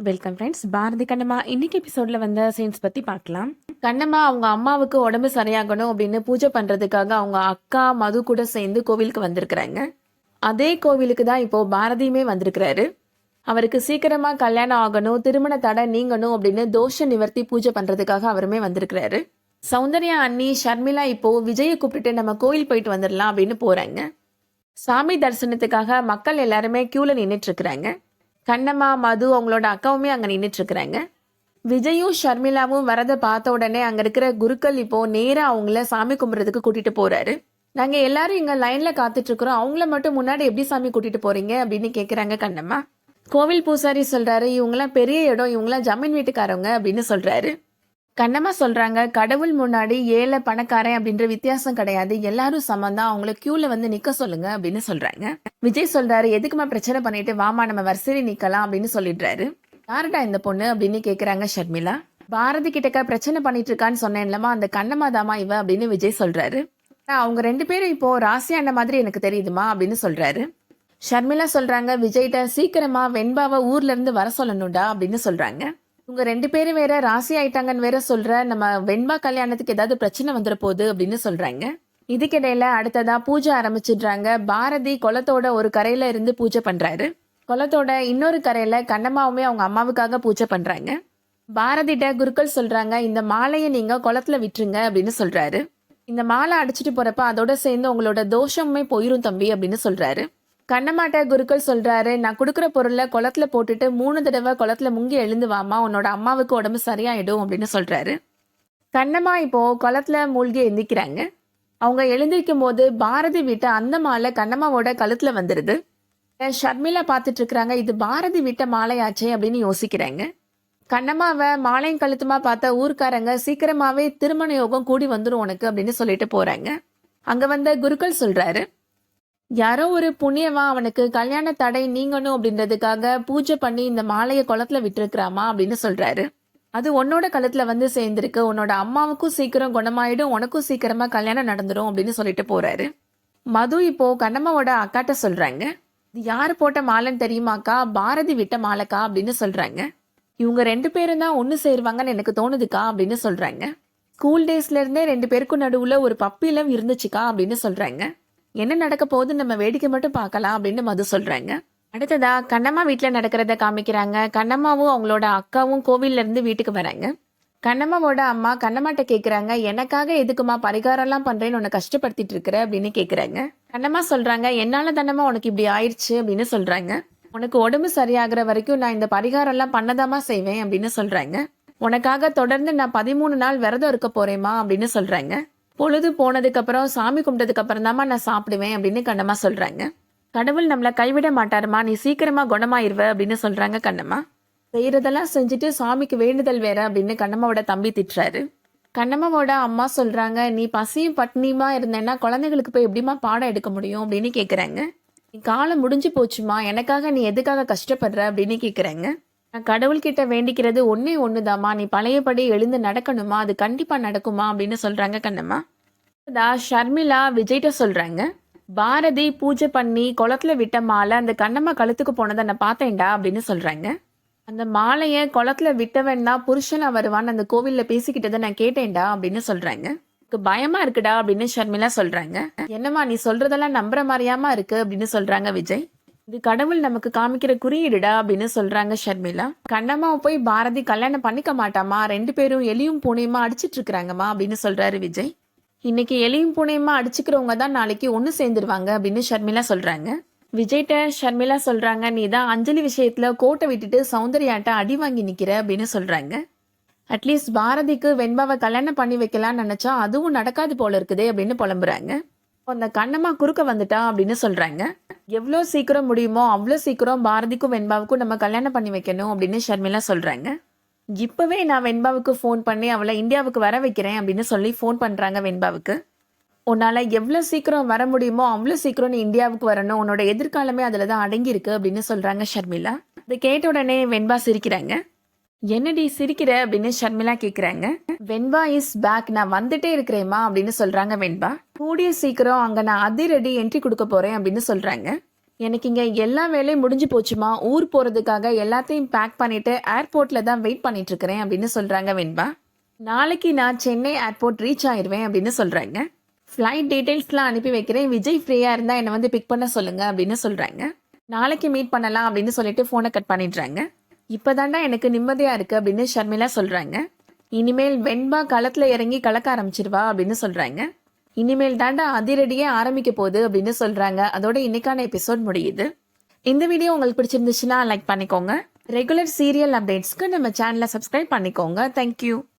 Welcome friends. Bharathi Kannamma இன்னைக்கு எபிசோட்ல வந்த சீன்ஸ் பத்தி பார்க்கலாம். கண்ணம்மா அவங்க அம்மாவுக்கு உடம்பு சரியாகணும் அப்படின்னு பூஜை பண்றதுக்காக அவங்க அக்கா மது கூட சேர்ந்து கோவிலுக்கு வந்திருக்கிறாங்க. அதே கோவிலுக்கு தான் இப்போ பாரதியுமே வந்திருக்கிறாரு. அவருக்கு சீக்கிரமா கல்யாணம் ஆகணும், திருமண தடை நீங்கணும் அப்படின்னு தோஷ நிவர்த்தி பூஜை பண்றதுக்காக அவருமே வந்திருக்கிறாரு. சௌந்தர்யா அண்ணி ஷர்மிளா இப்போ விஜயை கூப்பிட்டு நம்ம கோயில் போயிட்டு வந்துடலாம் அப்படின்னு போறாங்க. சாமி தரிசனத்துக்காக மக்கள் எல்லாருமே கியூல நின்றுட்டு இருக்கிறாங்க. கண்ணம்மா மது அவங்களோட அக்காவுமே அங்கே நின்றுட்டு இருக்கிறாங்க. விஜயும் ஷர்மிளாவும் வரதை பார்த்த உடனே அங்கே இருக்கிற குருக்கள் இப்போ நேராக அவங்கள சாமி கும்பிட்றதுக்கு கூட்டிட்டு போறாரு. நாங்கள் எல்லாரும் இங்கே லைனில் காத்துட்டு இருக்கிறோம், அவங்கள மட்டும் முன்னாடி எப்படி சாமி கூட்டிட்டு போறீங்க அப்படின்னு கேட்குறாங்க கண்ணம்மா. கோவில் பூசாரி சொல்றாரு, இவங்களாம் பெரிய இடம், இவங்களாம் ஜமீன் வீட்டுக்காரவங்க அப்படின்னு சொல்றாரு. கண்ணம்மா சொல்றாங்க, கடவுள் முன்னாடி ஏழை பணக்காரன் அப்படின்ற வித்தியாசம் கிடையாது, எல்லாரும் சமந்தான், அவங்கள கியூல வந்து நிக்க சொல்லுங்க அப்படின்னு சொல்றாங்க. விஜய் சொல்றாரு, எதுக்குமா பிரச்சனை பண்ணிட்டு வாமா நம்ம வரிசையில நிக்கலாம் அப்படின்னு சொல்லிடுறாரு. யாருடா இந்த பொண்ணு அப்படின்னு கேக்குறாங்க ஷர்மிளா. பாரதி கிட்டக்க பிரச்சனை பண்ணிட்டு இருக்கான்னு சொன்னேன்லமா, அந்த கண்ணம்மா தாமா இவ அப்படின்னு விஜய் சொல்றாரு. அவங்க ரெண்டு பேரும் இப்போ ராசியான மாதிரி எனக்கு தெரியுதுமா அப்படின்னு சொல்றாரு. ஷர்மிளா சொல்றாங்க, விஜய்கிட்ட சீக்கிரமா வெண்பாவை ஊர்ல இருந்து வர சொல்லணும்டா அப்படின்னு சொல்றாங்க. உங்க ரெண்டு பேரும் வேற ராசி ஆயிட்டாங்கன்னு வேற சொல்ற, நம்ம வெண்பா கல்யாணத்துக்கு ஏதாவது பிரச்சனை வந்துட போகுது அப்படின்னு சொல்றாங்க. இதுக்கிடையில அடுத்ததா பூஜை ஆரம்பிச்சிடுறாங்க. பாரதி குளத்தோட ஒரு கரையில இருந்து பூஜை பண்றாரு. குளத்தோட இன்னொரு கரையில கண்ணம்மாவுமே அவங்க அம்மாவுக்காக பூஜை பண்றாங்க. பாரதிட்ட குருக்கள் சொல்றாங்க, இந்த மாலையை நீங்க குளத்துல விட்டுருங்க அப்படின்னு சொல்றாரு. இந்த மாலை அடிச்சுட்டு போறப்ப அதோட சேர்ந்து உங்களோட தோஷமுமே போயிரும் தம்பி அப்படின்னு சொல்றாரு. கண்ணம்மாட்ட குருக்கள் சொல்றாரு, நான் கொடுக்குற பொருளை குளத்துல போட்டுட்டு 3 தடவை குளத்துல முங்கி எழுந்து வாமா, உன்னோட அம்மாவுக்கு உடம்பு சரியாயிடும் அப்படின்னு சொல்றாரு. கண்ணம்மா இப்போ குளத்துல மூழ்கி எந்திக்கிறாங்க. அவங்க எழுந்திருக்கும் போது பாரதி விட்ட அந்த மாலை கண்ணம்மாவோட கழுத்துல வந்துருது. ஷர்மிளா பார்த்துட்டு இருக்கிறாங்க, இது பாரதி விட்ட மாலையாச்சே அப்படின்னு யோசிக்கிறாங்க. கண்ணம்மாவை மாலையும் கழுத்துமா பார்த்த ஊர்க்காரங்க, சீக்கிரமாவே திருமண யோகம் கூடி வந்துடும் உனக்கு அப்படின்னு சொல்லிட்டு போறாங்க. அங்க வந்த குருக்கள் சொல்றாரு, யாரோ ஒரு புண்ணியவா அவனுக்கு கல்யாண தடை நீங்கணும் அப்படின்றதுக்காக பூஜை பண்ணி இந்த மாலையை குளத்துல விட்டுருக்கிறாமா அப்படின்னு சொல்றாரு. அது உன்னோட கழுத்துல வந்து சேர்ந்திருக்கு, உன்னோட அம்மாவுக்கும் சீக்கிரம் குணமாயிடும், உனக்கும் சீக்கிரமா கல்யாணம் நடந்துடும் அப்படின்னு சொல்லிட்டு போறாரு. மது இப்போ கண்ணம்மாவோட அக்காட்ட சொல்றாங்க, இது யாரு போட்ட மாலைன்னு தெரியுமாக்கா, பாரதி விட்ட மாலைக்கா அப்படின்னு சொல்றாங்க. இவங்க ரெண்டு பேரும் தான் ஒன்னு சேருவாங்கன்னு எனக்கு தோணுதுக்கா அப்படின்னு சொல்றாங்க. ஸ்கூல் டேஸ்ல இருந்தே ரெண்டு பேருக்கும் நடுவுல ஒரு பப்பிலம் இருந்துச்சுக்கா அப்படின்னு சொல்றாங்க. என்ன நடக்க போகுது நம்ம வேடிக்கை மட்டும் பார்க்கலாம் அப்படின்னு மது சொல்றாங்க. அடுத்ததா கண்ணம்மா வீட்டில் நடக்கிறத காமிக்கிறாங்க. கண்ணம்மாவும் அவங்களோட அக்காவும் கோவில்ல இருந்து வீட்டுக்கு வராங்க. கண்ணம்மாவோட அம்மா கண்ணம்மாட்ட கேட்குறாங்க, எனக்காக எதுக்குமா பரிகாரம்லாம் பண்றேன்னு உன்னை கஷ்டப்படுத்திட்டு இருக்கிற அப்படின்னு கேட்குறாங்க. கண்ணம்மா சொல்றாங்க, என்னால தானம்மா உனக்கு இப்படி ஆயிடுச்சு அப்படின்னு சொல்றாங்க. உனக்கு உடம்பு சரியாகிற வரைக்கும் நான் இந்த பரிகாரம்லாம் பண்ணதாமா செய்வேன் அப்படின்னு சொல்றாங்க. உனக்காக தொடர்ந்து நான் 13 நாள் விரதம் இருக்க போறேம்மா அப்படின்னு சொல்றாங்க. பொழுது போனதுக்கு அப்புறம் சாமி கும்பிட்டதுக்கு அப்புறம் தாமா நான் சாப்பிடுவேன் அப்படின்னு கண்ணம்மா சொல்றாங்க. கடவுள் நம்மளை கைவிட மாட்டாருமா, நீ சீக்கிரமா குணமாயிருவ அப்படின்னு சொல்றாங்க கண்ணம்மா. செய்யறதெல்லாம் செஞ்சுட்டு சாமிக்கு வேண்டுதல் வேற அப்படின்னு கண்ணம்மாவோட தம்பி திட்டுறாரு. கண்ணம்மாவோட அம்மா சொல்றாங்க, நீ பசியும் பட்னியுமா இருந்தேன்னா குழந்தைகளுக்கு போய் எப்படிமா பாடம் எடுக்க முடியும் அப்படின்னு கேக்குறாங்க. நீ காலம் முடிஞ்சு போச்சுமா, எனக்காக நீ எதுக்காக கஷ்டப்படுற அப்படின்னு கேக்குறாங்க. நான் கடவுள்கிட்ட வேண்டிக்கிறது ஒன்னே ஒண்ணுதாமா, நீ பழையபடி எழுந்து நடக்கணுமா, அது கண்டிப்பா நடக்குமா அப்படின்னு சொல்றாங்க கண்ணம்மா. ஷர்மிளா விஜய்கிட்ட சொல்றாங்க, பாரதி பூஜை பண்ணி குளத்துல விட்ட மாலை அந்த கண்ணம்மா கழுத்துக்கு போனதை நான் பார்த்தேன்டா அப்படின்னு சொல்றாங்க. அந்த மாலைய குளத்துல விட்டவன் தான் புருஷனா வருவான்னு அந்த கோவில்ல பேசிக்கிட்டதை நான் கேட்டேன்டா அப்படின்னு சொல்றாங்க. பயமா இருக்குடா அப்படின்னு ஷர்மிளா சொல்றாங்க. என்னம்மா நீ சொல்றதெல்லாம் நம்புற மாதிரியாமா இருக்கு அப்படின்னு சொல்றாங்க விஜய். இது கடவுள் நமக்கு காமிக்கிற குறியீடுடா அப்படின்னு சொல்றாங்க ஷர்மிளா. கண்ணம்மாவை போய் பாரதி கல்யாணம் பண்ணிக்க மாட்டாமா, ரெண்டு பேரும் எலியும் பூனையுமா அடிச்சிட்டு இருக்கிறாங்கம்மா அப்படின்னு சொல்றாரு விஜய். இன்னைக்கு எலியும் பூனையுமா அடிச்சுக்கிறவங்க தான் நாளைக்கு ஒன்னு சேர்ந்துருவாங்க அப்படின்னு ஷர்மிளா சொல்றாங்க. விஜய்கிட்ட ஷர்மிளா சொல்றாங்க, நீ தான் அஞ்சலி விஷயத்துல கோட்டை விட்டுட்டு சௌந்தர்யாட்ட அடி வாங்கி நிக்கிற அப்படின்னு சொல்றாங்க. அட்லீஸ்ட் பாரதிக்கு வெண்பாவை கல்யாணம் பண்ணி வைக்கலாம்னு நினைச்சா அதுவும் நடக்காது போல இருக்குதே அப்படின்னு புலம்புறாங்க. அந்த கண்ணம்மா குறுக்க வந்துட்டா அப்படின்னு சொல்றாங்க. எவ்வளோ சீக்கிரம் முடியுமோ அவ்வளோ சீக்கிரம் பாரதிக்கும் வெண்பாவுக்கும் நம்ம கல்யாணம் பண்ணி வைக்கணும் அப்படின்னு ஷர்மிளா சொல்றாங்க. இப்பவே நான் வெண்பாவுக்கு ஃபோன் பண்ணி அவளை இந்தியாவுக்கு வர வைக்கிறேன் அப்படின்னு சொல்லி ஃபோன் பண்றாங்க வெண்பாவுக்கு. உன்னால எவ்வளோ சீக்கிரம் வர முடியுமோ அவ்வளோ சீக்கிரம் நீ இந்தியாவுக்கு வரணும், உன்னோட எதிர்காலமே அதுல தான் அடங்கி இருக்கு அப்படின்னு சொல்றாங்க ஷர்மிளா. இதை கேட்ட உடனே வெண்பா சிரிக்கிறாங்க. என்னடி சிரிக்கிற அப்படின்னு ஷர்மிளா கேக்குறாங்க. வெண்பா இஸ் பேக், நான் வந்துட்டே இருக்கிறேம்மா அப்படின்னு சொல்றாங்க வெண்பா. கூடிய சீக்கிரம் அங்க நான் அதிரடி என்ட்ரி கொடுக்க போறேன் அப்படின்னு சொல்றாங்க. எனக்கு இங்க எல்லா வேலையும் முடிஞ்சு போச்சுமா, ஊர் போறதுக்காக எல்லாத்தையும் பேக் பண்ணிட்டு ஏர்போர்ட்ல தான் வெயிட் பண்ணிட்டு இருக்கிறேன் அப்படின்னு சொல்றாங்க வெண்பா. நாளைக்கு நான் சென்னை ஏர்போர்ட் ரீச் ஆயிருவேன் அப்படின்னு சொல்றாங்க. ஃப்ளைட் டீடைல்ஸ்லாம் அனுப்பி வைக்கிறேன், விஜய் ஃப்ரீயா இருந்தா என்னை வந்து பிக் பண்ண சொல்லுங்க அப்படின்னு சொல்றாங்க. நாளைக்கு மீட் பண்ணலாம் அப்படின்னு சொல்லிட்டு போனை கட் பண்ணிடுறாங்க. இப்பதாண்டா எனக்கு நிம்மதியா இருக்கு அப்படின்னு ஷர்மிளா சொல்றாங்க. இனிமேல் வெண்பா களத்துல இறங்கி கலக்க ஆரம்பிச்சிருவா அப்படின்னு சொல்றாங்க. இனிமேல் தாண்டா அதிரடியே ஆரம்பிக்க போகுது அப்படின்னு சொல்றாங்க. அதோட இன்னைக்கான எபிசோட் முடியுது. இந்த வீடியோ உங்களுக்கு பிடிச்சிருந்துச்சுன்னா லைக் பண்ணிக்கோங்க. ரெகுலர் சீரியல் அப்டேட்ஸ்க்கு நம்ம சேனலை சப்ஸ்கிரைப் பண்ணிக்கோங்க. தேங்க்யூ.